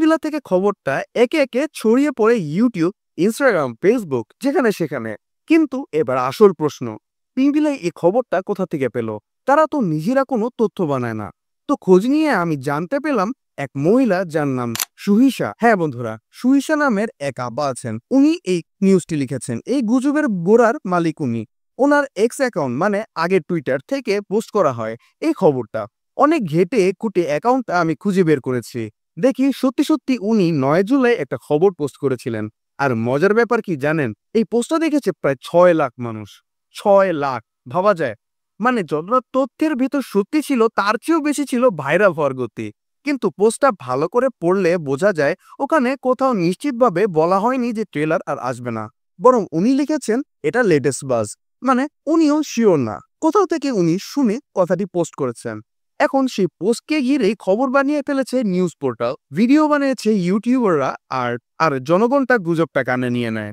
পিংবিলা থেকে খবরটা একে একে ছড়িয়ে পড়ে ইউটিউব, ইনস্টাগ্রাম, ফেসবুক যেখানে সেখানে। কিন্তু এবার আসল প্রশ্ন, পিংবিলা এই খবরটা কোথা থেকে পেল? তারা তো নিজেরা কোনো তথ্য বানায় না। তো খোঁজ নিয়ে আমি জানতে পেলাম এক মহিলা যার নাম সুহিসা। হ্যাঁ বন্ধুরা, সুহিসা নামের এক আব্বা আছেন, উনি এই নিউজটি লিখেছেন। এই গুজবের গোড়ার মালিক উনি। ওনার এক্স অ্যাকাউন্ট মানে আগের টুইটার থেকে পোস্ট করা হয় এই খবরটা। অনেক ঘেটে কুটে অ্যাকাউন্টটা আমি খুঁজে বের করেছি। দেখি সত্যি সত্যি উনি ৯ জুলাই একটা খবর পোস্ট করেছিলেন। আর মজার ব্যাপার কি জানেন? এই পোস্টটা দেখেছে প্রায় ৬ লাখ মানুষ। ৬ লাখ! ভাবা যায়? মানে যতটা তথ্যের ভিতর সত্যি ছিল তার চেয়েও বেশি ছিল ভাইরাল হওয়ার গতি। কিন্তু পোস্টটা ভালো করে পড়লে বোঝা যায় ওখানে কোথাও নিশ্চিতভাবে বলা হয়নি যে ট্রেলার আর আসবে না। বরং উনি লিখেছেন এটা লেটেস্ট বাজ। মানে উনিও শিওর না, কোথাও থেকে উনি শুনে কথাটি পোস্ট করেছেন। এখন সেই পোস্টকে ঘিরেই খবর বানিয়ে ফেলেছে নিউজ পোর্টাল, ভিডিও বানিয়েছে ইউটিউবাররা, আর আর জনগণটা গুজবটা কানে নিয়ে নেয়।